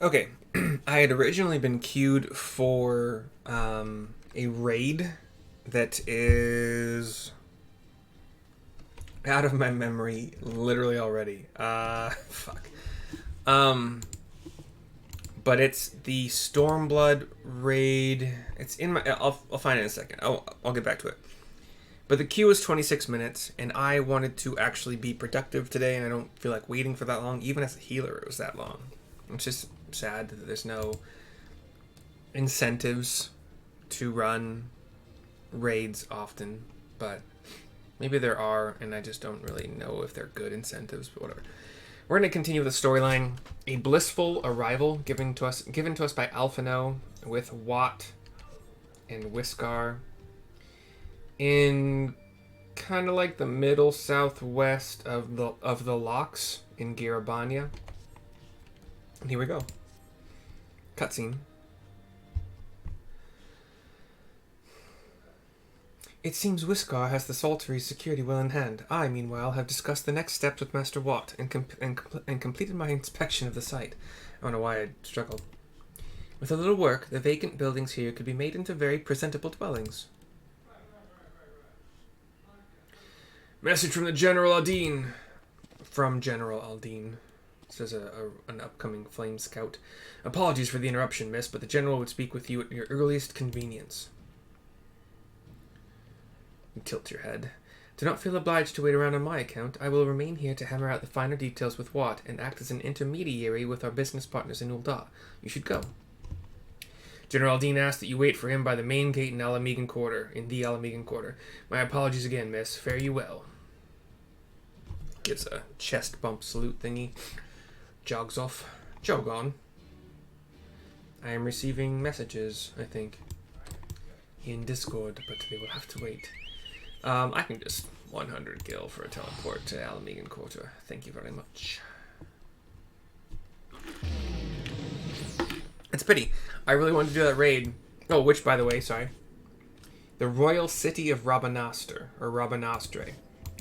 Okay, I had originally been queued for a raid that is out of my memory literally already. Fuck. Um, but it's the Stormblood raid. It's in my. I'll find it in a second. I'll get back to it. But the queue is 26 minutes, and I wanted to actually be productive today, and I don't feel like waiting for that long. Even as a healer, it was that long. It's just sad that there's no incentives to run raids often, but maybe there are, and I just don't really know if they're good incentives, but whatever. We're going to continue with the storyline. A blissful arrival given to us by Alphino with Watt and Whiskar in kind of like the middle southwest of the locks in Garabania. And here we go. Cutscene. It seems Whiskar has the Saltery's security well in hand. I, meanwhile, have discussed the next steps with Master Watt and completed my inspection of the site. I don't know why I struggled. With a little work, the vacant buildings here could be made into very presentable dwellings. Message from the General Aldine. From General Aldine. Says an upcoming flame scout. Apologies for the interruption, miss, but the General would speak with you at your earliest convenience. You tilt your head. Do not feel obliged to wait around on my account. I will remain here to hammer out the finer details with Watt and act as an intermediary with our business partners in Ul'dah. You should go. General Aldine asked that you wait for him by the main gate in the Alamegan Quarter. My apologies again, miss. Fare you well. Gives a chest bump salute thingy. Jogs off. Jog on. I am receiving messages, I think, in Discord, but they will have to wait. I can just 100 gil for a teleport to Alamegan Quarter. Thank you very much. It's a pity. I really wanted to do that raid. Oh, which, by the way, sorry. The Royal City of Rabanastre, or Rabanastre.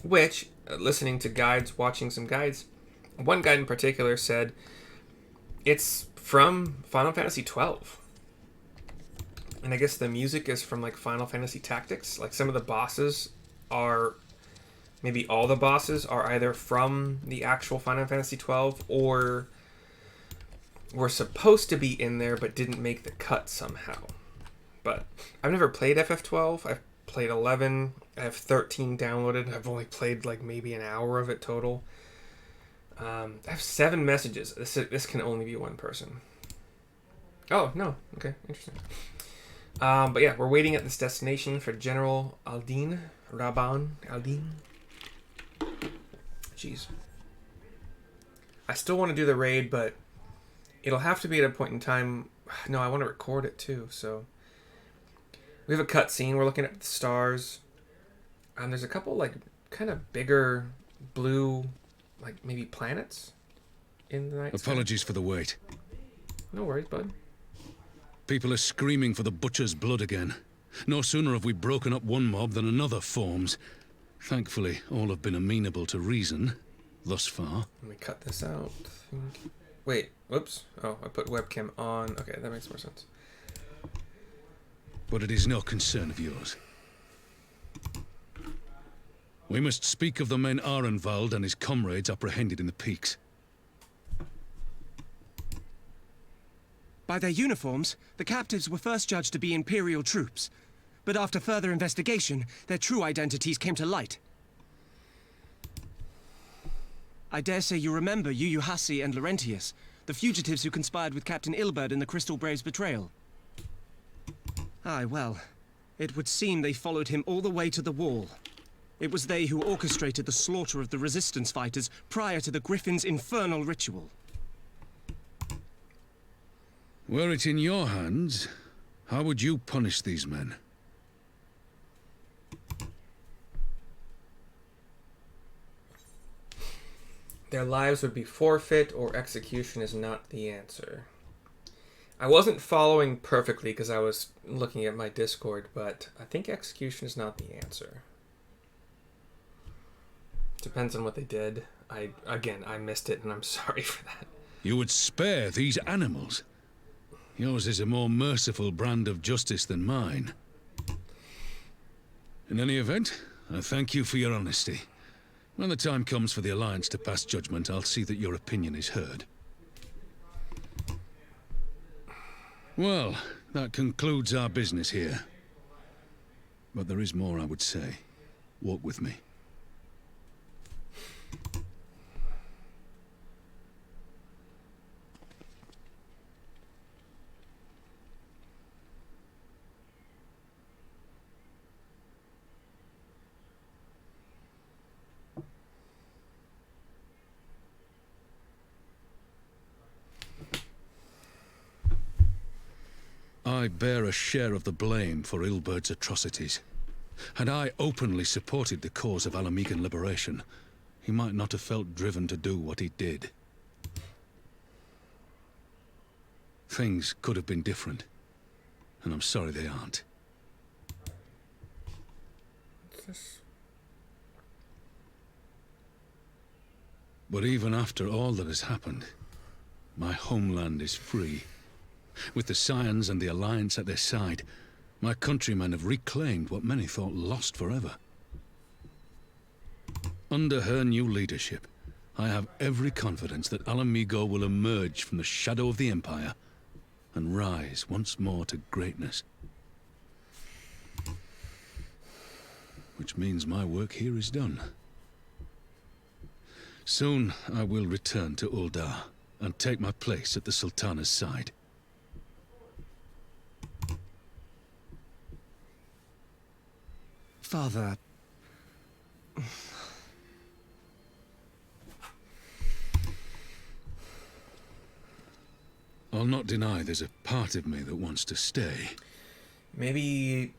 Which, listening to guides, watching some guides, one guide in particular said it's from Final Fantasy XII. And I guess the music is from like Final Fantasy Tactics. Like some of the bosses are, maybe all the bosses are either from the actual Final Fantasy XII or were supposed to be in there but didn't make the cut somehow. But I've never played FF12. I've played 11. I have 13 downloaded. I've only played like maybe an hour of it total. I have 7 messages. This can only be one person. Oh, no. Okay, interesting. But yeah, we're waiting at this destination for General Aldine. Aldine. Jeez. I still want to do the raid, but it'll have to be at a point in time. No, I want to record it too, so. We have a cutscene. We're looking at the stars. There's a couple, like, kind of bigger blue, like, maybe planets in the night sky. Apologies for the wait. No worries, bud. People are screaming for the butcher's blood again. No sooner have we broken up one mob than another forms. Thankfully, all have been amenable to reason, thus far. Let me cut this out. Wait, whoops. Oh, I put webcam on. Okay, that makes more sense. But it is no concern of yours. We must speak of the men Arenvald and his comrades apprehended in the peaks. By their uniforms, the captives were first judged to be Imperial troops. But after further investigation, their true identities came to light. I dare say you remember Yuyuhasi and Laurentius, the fugitives who conspired with Captain Ilberd in the Crystal Brave's betrayal. Aye, well, it would seem they followed him all the way to the wall. It was they who orchestrated the slaughter of the resistance fighters prior to the Griffin's infernal ritual. Were it in your hands, how would you punish these men? Their lives would be forfeit or execution is not the answer. I wasn't following perfectly because I was looking at my Discord, but I think execution is not the answer. Depends on what they did. I missed it and I'm sorry for that. You would spare these animals. Yours is a more merciful brand of justice than mine. In any event, I thank you for your honesty. When the time comes for the Alliance to pass judgment, I'll see that your opinion is heard. Well, that concludes our business here. But there is more I would say. Walk with me. I bear a share of the blame for Ilbert's atrocities. Had I openly supported the cause of Alamegan liberation, he might not have felt driven to do what he did. Things could have been different, and I'm sorry they aren't. But even after all that has happened, my homeland is free. With the Scions and the Alliance at their side, my countrymen have reclaimed what many thought lost forever. Under her new leadership, I have every confidence that Alamigo will emerge from the shadow of the Empire and rise once more to greatness. Which means my work here is done. Soon I will return to Uldar and take my place at the Sultana's side. Father... I'll not deny there's a part of me that wants to stay. Maybe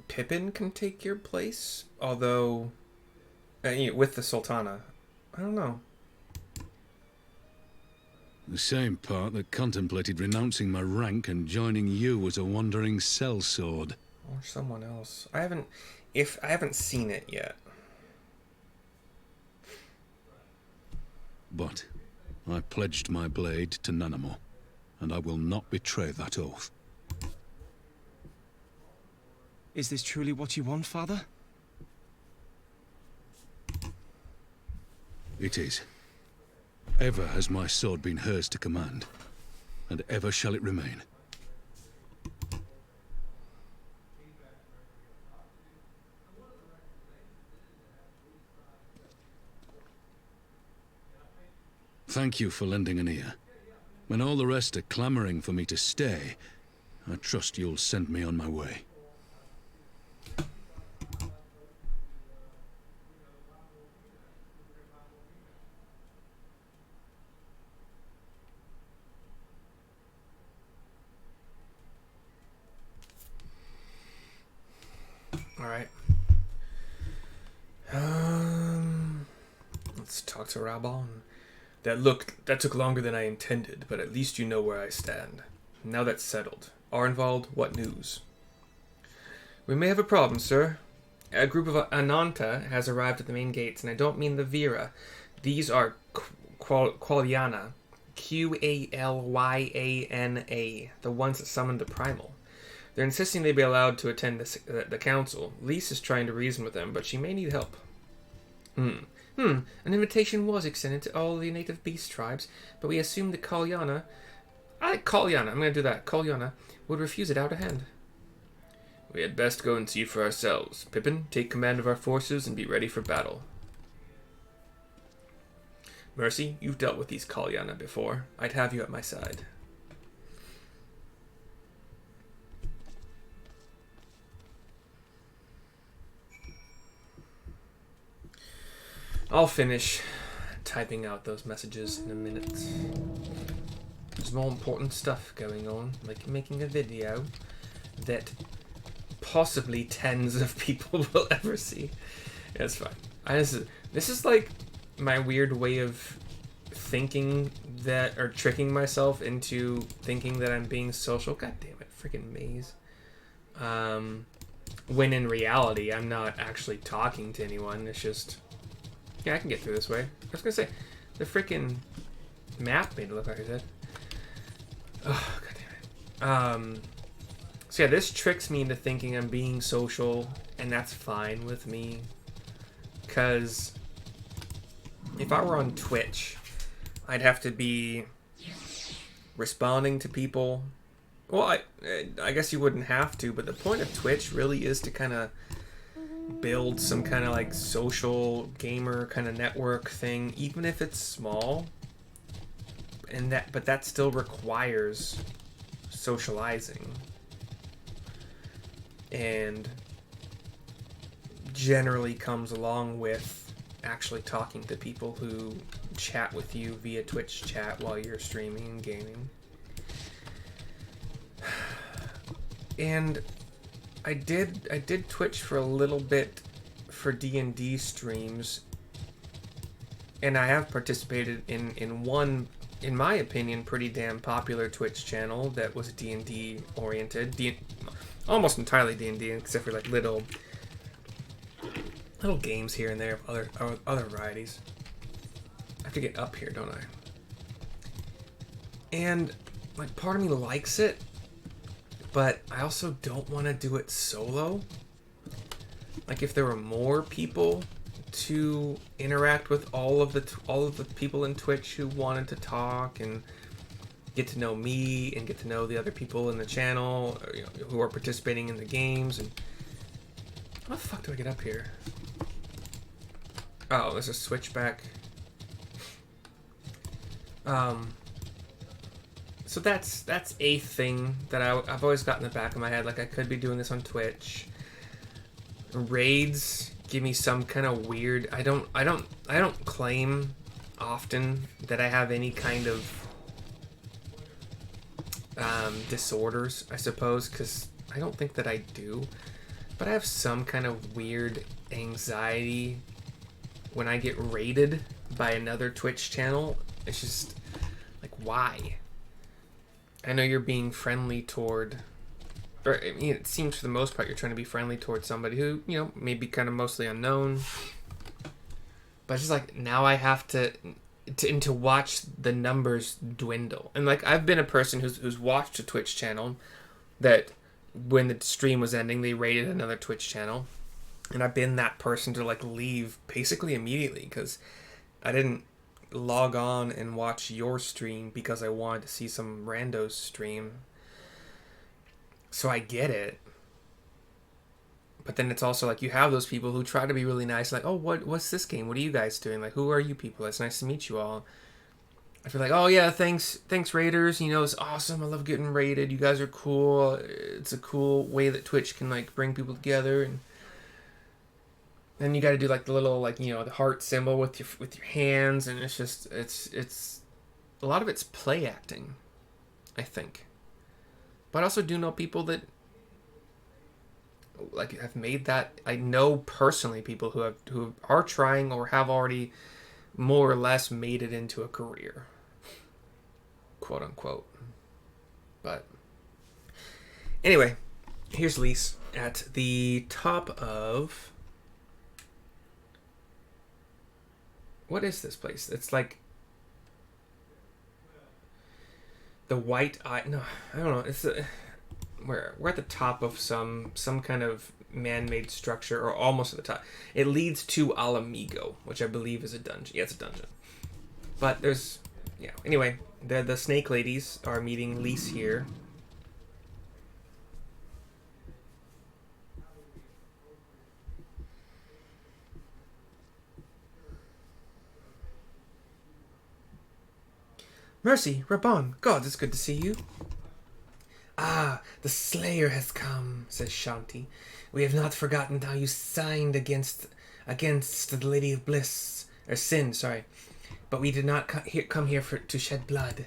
Pippin can take your place? Although, with the Sultana. I don't know. The same part that contemplated renouncing my rank and joining you as a wandering sellsword. Or someone else. I haven't seen it yet. But I pledged my blade to Nanamo, and I will not betray that oath. Is this truly what you want, Father? It is. Ever has my sword been hers to command, and ever shall it remain. Thank you for lending an ear. When all the rest are clamoring for me to stay, I trust you'll send me on my way. All right. Let's talk to Rabon. That took longer than I intended, but at least you know where I stand. Now that's settled. Arnvald, what news? We may have a problem, sir. A group of Ananta has arrived at the main gates, and I don't mean the Vera. These are Qualyana. Qalyana. The ones that summoned the primal. They're insisting they be allowed to attend the council. Lise is trying to reason with them, but she may need help. An invitation was extended to all the native beast tribes, but we assumed that Qalyana... I'm going to do that. Qalyana would refuse it out of hand. We had best go and see for ourselves. Pippin, take command of our forces and be ready for battle. Mercy, you've dealt with these Qalyana before. I'd have you at my side. I'll finish typing out those messages in a minute. There's more important stuff going on, like making a video that possibly tens of people will ever see. Yeah, it's fine. This is like my weird way of thinking that, or tricking myself into thinking that I'm being social. God damn it, freaking maze. When in reality, I'm not actually talking to anyone. It's just... Yeah, I can get through this way. I was gonna say, the freaking map made it look like I did. Oh, god damn it. So yeah, this tricks me into thinking I'm being social, and that's fine with me. Because if I were on Twitch, I'd have to be responding to people. Well, I guess you wouldn't have to, but the point of Twitch really is to kind of build some kind of like social gamer kind of network thing, even if it's small. But that still requires socializing. And generally comes along with actually talking to people who chat with you via Twitch chat while you're streaming and gaming. And I did Twitch for a little bit for D&D streams, and I have participated in one, in my opinion, pretty damn popular Twitch channel that was D&D oriented, almost entirely D&D, except for like little games here and there of other varieties. I have to get up here, don't I? And like part of me likes it, but I also don't want to do it solo. Like if there were more people to interact with all of the people in Twitch who wanted to talk and get to know me and get to know the other people in the channel, or, you know, who are participating in the games. And how the fuck do I get up here? Oh, there's a switchback. So that's a thing that I've always got in the back of my head. Like I could be doing this on Twitch. Raids give me some kind of weird. I don't claim often that I have any kind of disorders, I suppose, because I don't think that I do. But I have some kind of weird anxiety when I get raided by another Twitch channel. It's just like, why? I know you're being friendly toward, or I mean, it seems for the most part you're trying to be friendly toward somebody who, you know, may be kind of mostly unknown. But it's just like, now I have to watch the numbers dwindle. And like, I've been a person who's watched a Twitch channel that when the stream was ending, they raided another Twitch channel. And I've been that person to like leave basically immediately because I didn't log on and watch your stream because I wanted to see some randos stream. So I get it. But then it's also like you have those people who try to be really nice, like, oh, what's this game? What are you guys doing? Like, who are you people? It's nice to meet you all. I feel like, oh yeah, thanks raiders, you know, it's awesome. I love getting raided. You guys are cool. It's a cool way that Twitch can like bring people together. And then you got to do like the little, like, you know, the heart symbol with your hands, and it's just it's a lot of it's play acting, I think. But I also do know people that like have made that. I know personally people who are trying or have already more or less made it into a career, quote unquote. But anyway, here's Lise at the top of, what is this place? It's like the White Eye. No, I don't know. It's we're at the top of some kind of man-made structure, or almost at the top. It leads to Alamigo, which I believe is a dungeon. Yeah, it's a dungeon. But there's, yeah. Anyway, the snake ladies are meeting Lise here. Mercy, Raban, gods, it's good to see you. Ah, the Slayer has come, says Shanti. We have not forgotten how you signed against the Lady of Bliss, or Sin, sorry. But we did not come here to shed blood.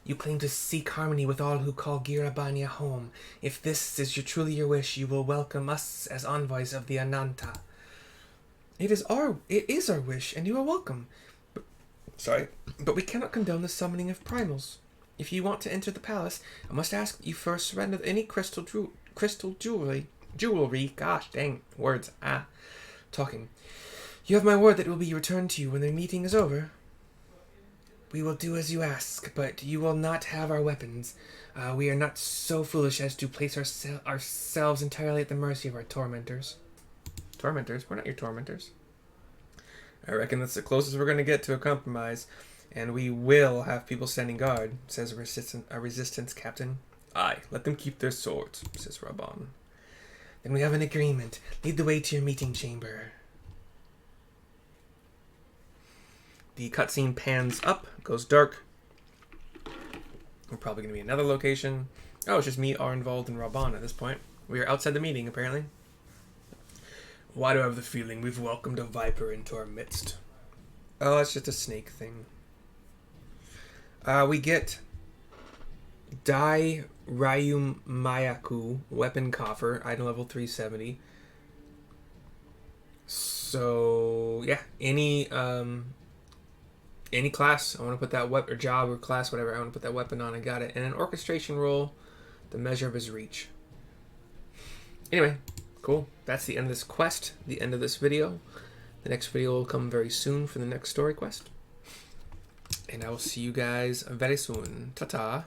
You claim to seek harmony with all who call Girabania home. If this is truly your wish, you will welcome us as envoys of the Ananta. It is our wish, and you are welcome. But we cannot condone the summoning of primals. If you want to enter the palace, I must ask that you first surrender any crystal jewelry. Gosh, dang, words. Talking. You have my word that it will be returned to you when the meeting is over. We will do as you ask, but you will not have our weapons. We are not so foolish as to place ourselves entirely at the mercy of our tormentors. Tormentors? We're not your tormentors. I reckon that's the closest we're going to get to a compromise, and we will have people standing guard, says a resistance captain. Aye, let them keep their swords, says Raban. Then we have an agreement. Lead the way to your meeting chamber. The cutscene pans up, goes dark. We're probably going to be another location. Oh, it's just me, Arnvald, and Raban at this point. We are outside the meeting, apparently. Why do I have the feeling we've welcomed a viper into our midst? Oh, it's just a snake thing. We get Dai Rayum Mayaku, weapon coffer, item level 370. So, yeah, any class, I want to put that weapon, or job or class, whatever, I want to put that weapon on, I got it. And an orchestration roll, the measure of his reach. Anyway, cool. That's the end of this quest, the end of this video. The next video will come very soon for the next story quest. And I will see you guys very soon. Ta-ta.